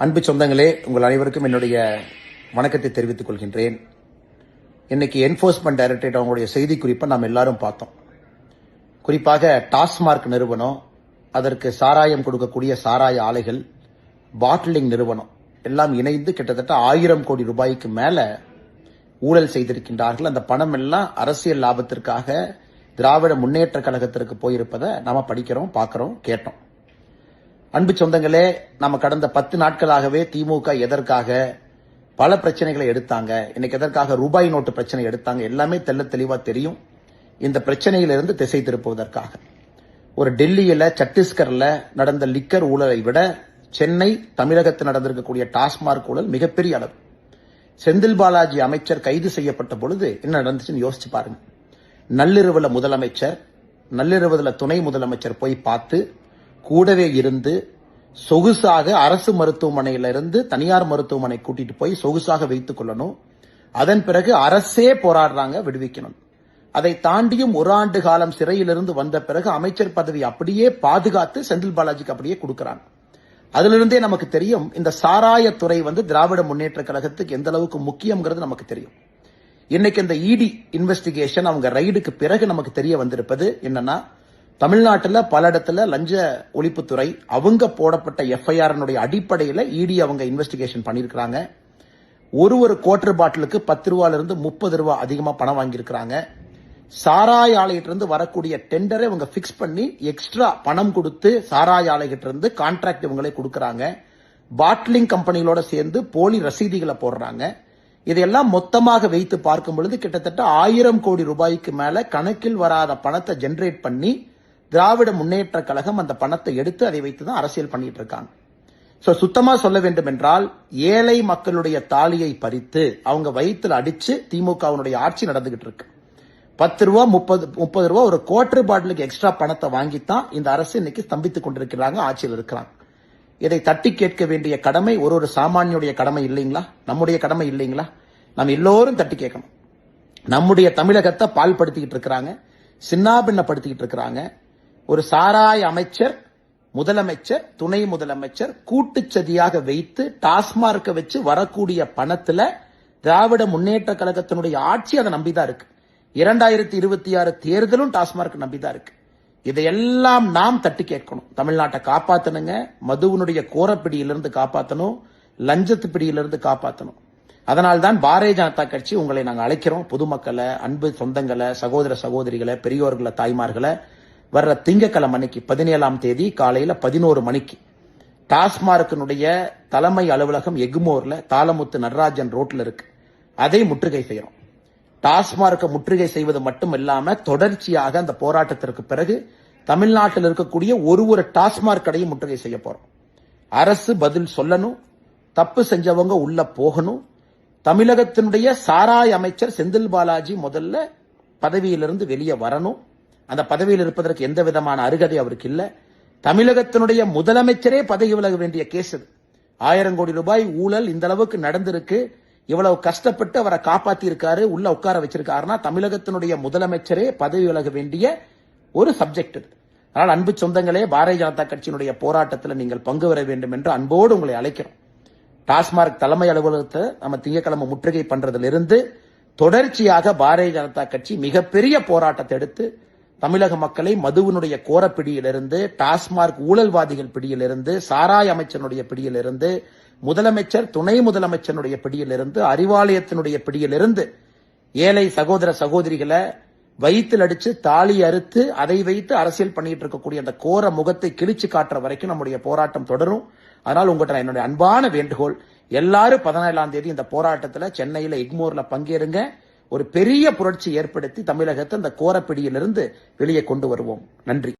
அன்பு சொந்தங்களே, உங்கள் அனைவருக்கும் என்னுடைய வணக்கத்தை தெரிவித்துக் கொள்கின்றேன். இன்னைக்கு என்ஃபோர்ஸ்மெண்ட் டைரக்டரேட் அவங்களுடைய செய்தி குறிப்பை நாம் எல்லாரும் பார்த்தோம். குறிப்பாக டாஸ்மார்க் நிறுவனம், அதற்கு சாராயம் கொடுக்கக்கூடிய சாராய ஆலைகள், பாட்டிலிங் நிறுவனம் எல்லாம் இணைந்து கிட்டத்தட்ட 1000 கோடி ரூபாய்க்கு மேல ஊழல் செய்திருக்கின்றார்கள். அந்த பணம் எல்லாம் அரசியல் லாபத்திற்காக திராவிட முன்னேற்ற கழகத்திற்கு போயிருப்பதை நாம படிக்கிறோம், பார்க்கிறோம், கேட்டோம். அன்பு சொந்தங்களே, நம்ம கடந்த 10 நாட்களாகவே திமுக எதற்காக பல பிரச்சனைகளை எடுத்தாங்க, இன்னைக்கு எதற்காக ரூபாய் நோட்டு பிரச்சனை எடுத்தாங்க, எல்லாமே தெளிவா தெரியும். இந்த பிரச்சனையிலிருந்து திசை திருப்புவதற்காக ஒரு டெல்லியில, சத்தீஸ்கர்ல நடந்த லிக்கர் ஊழலை விட சென்னை, தமிழகத்தில் நடந்திருக்கக்கூடிய டாஸ்மார்க் ஊழல் மிகப்பெரிய அளவு. செந்தில் பாலாஜி அமைச்சர் கைது செய்யப்பட்ட பொழுது என்ன நடந்துச்சுன்னு யோசிச்சு பாருங்க. நள்ளிரவுல முதலமைச்சர், நள்ளிரவுல துணை முதலமைச்சர் போய் பார்த்து கூடவே இருந்து சொகுசாக அரசு மருத்துவமனையிலிருந்து தனியார் மருத்துவமனை கூட்டிட்டு போய் சொகுசாக வைத்துக் கொள்ளணும். அதன் பிறகு அரசே போராடுறாங்க விடுவிக்கணும். அதை தாண்டியும் 1 ஆண்டு காலம் சிறையிலிருந்து வந்த பிறகு அமைச்சர் பதவி அப்படியே பாதுகாத்து செந்தில் பாலாஜிக்கு அப்படியே கொடுக்கிறாங்க. அதிலிருந்தே நமக்கு தெரியும் இந்த சாராயத்துறை திராவிட முன்னேற்ற கழகத்துக்கு எந்த அளவுக்கு முக்கியம்ங்கிறது நமக்கு தெரியும். இன்னைக்கு இந்த இடி இன்வெஸ்டிகேஷன் அவங்க ரைடுக்கு பிறகு நமக்கு தெரிய வந்திருப்பது என்னன்னா, தமிழ்நாட்டில் பல இடத்துல லஞ்ச ஒழிப்புத்துறை அவங்க போடப்பட்ட எஃப்ஐஆர் அடிப்படையில் இடி அவங்க இன்வெஸ்டிகேஷன் பண்ணிருக்காங்க. ஒரு குவார்டர் பாட்டிலுக்கு 10 ரூபாயிலிருந்து 30 ரூபாய் அதிகமா பணம் வாங்கியிருக்கிறாங்க. சாராய ஆலையிட்டிருந்து வரக்கூடிய டெண்டரை இவங்க பிக்ஸ் பண்ணி எக்ஸ்ட்ரா பணம் கொடுத்து சாராய ஆலைகிட்ட இருந்து கான்ட்ராக்ட் இவங்களே கொடுக்கறாங்க. பாட்டிலிங் கம்பெனிகளோட சேர்ந்து போலி ரசீதிகளை போடுறாங்க. இதையெல்லாம் மொத்தமாக வைத்து பார்க்கும் பொழுது கிட்டத்தட்ட 1000 கோடி ரூபாய்க்கு மேல கணக்கில் வராத பணத்தை ஜெனரேட் பண்ணி திராவிட முன்னேற்ற கழகம் அந்த பணத்தை எடுத்து அதை வைத்துதான் அரசியல் பண்ணிட்டு இருக்காங்க. சுத்தமா சொல்ல வேண்டும் என்றால், ஏழை மக்களுடைய தாலியை பறித்து அவங்க வயிற்றுல அடிச்சு திமுகவுடைய ஆட்சி நடந்துகிட்டு இருக்கு. 10 ரூபா 30 ரூபா ஒரு குவார்டர் பாட்டிலுக்கு எக்ஸ்ட்ரா பணத்தை வாங்கித்தான் இந்த அரசு இன்னைக்கு ஸ்தம்பித்துக் கொண்டிருக்கிறாங்க, ஆட்சியில் இருக்கிறாங்க. இதை தட்டி கேட்க வேண்டிய கடமை ஒரு சாமானியுடைய கடமை இல்லைங்களா? நம்முடைய கடமை இல்லைங்களா? நம்ம எல்லோரும் தட்டி கேட்கணும். நம்முடைய தமிழகத்தை பால்படுத்திக்கிட்டு இருக்கிறாங்க, சின்னாபின்னப்படுத்திக்கிட்டு இருக்கிறாங்க. ஒரு சாராய அமைச்சர், முதலமைச்சர், துணை முதலமைச்சர் கூட்டுச்சதியாக வைத்து டாஸ்மார்க்க வச்சு வரக்கூடிய பணத்துல திராவிட முன்னேற்ற கழகத்தினுடைய ஆட்சி அதை நம்பிதான் இருக்கு. 2026 தேர்தலும் டாஸ்மார்க் நம்பிதான் இருக்கு. இதையெல்லாம் நாம் தட்டி கேட்கணும். தமிழ்நாட்டை காப்பாத்தணுங்க, மதுவினுடைய கோரப்பிடியிலிருந்து காப்பாற்றணும், லஞ்சத்து பிடியிலிருந்து காப்பாற்றணும். அதனால்தான் பாரதிய ஜனதா கட்சி உங்களை நாங்கள் அழைக்கிறோம். பொதுமக்களை, அன்பு சொந்தங்களை, சகோதர சகோதரிகளை, பெரியோர்களை, தாய்மார்களை வர்ற திங்கட்கிழமை அன்னைக்கு 17ஆம் தேதி காலையில 11 மணிக்கு டாஸ்மார்க்கினுடைய தலைமை அலுவலகம் எக்மோர்ல தாளமுத்து நடராஜன் ரோட்ல இருக்கு. அதை முற்றுகை செய்யறோம். டாஸ்மார்க்கை முற்றுகை செய்வது மட்டும் இல்லாம தொடர்ச்சியாக அந்த போராட்டத்திற்கு பிறகு தமிழ்நாட்டில் இருக்கக்கூடிய ஒரு டாஸ்மார்க் கடையும் முற்றுகை செய்ய போறோம். அரசு பதில் சொல்லணும், தப்பு செஞ்சவங்க உள்ள போகணும். தமிழகத்தினுடைய சாராய அமைச்சர் செந்தில் பாலாஜி முதல்ல பதவியிலிருந்து வெளியே வரணும். அந்த பதவியில் இருப்பதற்கு எந்த விதமான அருகதை அவருக்கு இல்ல. தமிழகத்தினுடைய முதலமைச்சரே பதவி விலக வேண்டிய கேஸ் இது. 1000 கோடி ரூபாய் ஊழல் இந்த அளவுக்கு நடந்திருக்கு. இவ்வளவு கஷ்டப்பட்டு அவரை காப்பாத்தி இருக்காரு, உள்ள உட்கார வச்சிருக்காருன்னா தமிழகத்தினுடைய முதலமைச்சரே பதவி விலக வேண்டிய ஒரு சப்ஜெக்ட் இது. அதனால் அன்பு சொந்தங்களே, பாரதிய ஜனதா கட்சியினுடைய போராட்டத்தில் நீங்கள் பங்கு பெற வேண்டும் என்று அன்போடு உங்களை அழைக்கிறோம். டாஸ்மார்க் தலைமை அலுவலகத்தை நம்ம திங்கட்கிழமை முற்றுகை பண்றதிலிருந்து தொடர்ச்சியாக பாரதிய ஜனதா கட்சி மிகப்பெரிய போராட்டத்தை எடுத்து தமிழக மக்களை மதுவினுடைய கோரப்பிடியிலிருந்து, டாஸ்மார்க் ஊழல்வாதிகள் பிடியிலிருந்து, சாராய அமைச்சனுடைய பிடியிலிருந்து, முதலமைச்சர், துணை முதலமைச்சருடைய பிடியிலிருந்து, அறிவாலயத்தினுடைய பிடியிலிருந்து ஏழை சகோதர சகோதரிகளை வயிற்றில் அடிச்சு தாலி அறுத்து அதை வைத்து அரசியல் பண்ணிட்டு இருக்கக்கூடிய அந்த கோர முகத்தை கிழிச்சு காட்டுற வரைக்கும் நம்முடைய போராட்டம் தொடரும். அதனால் உங்கள்கிட்ட என்னுடைய அன்பான வேண்டுகோள், எல்லாரும் 17ஆம் தேதி இந்த போராட்டத்தில் சென்னையில எக்மோர்ல பங்கேறுங்க. ஒரு பெரிய புரட்சி ஏற்படுத்தி தமிழகத்தை அந்த கோரப்பிடியிலிருந்து வெளியே கொண்டு வருவோம். நன்றி.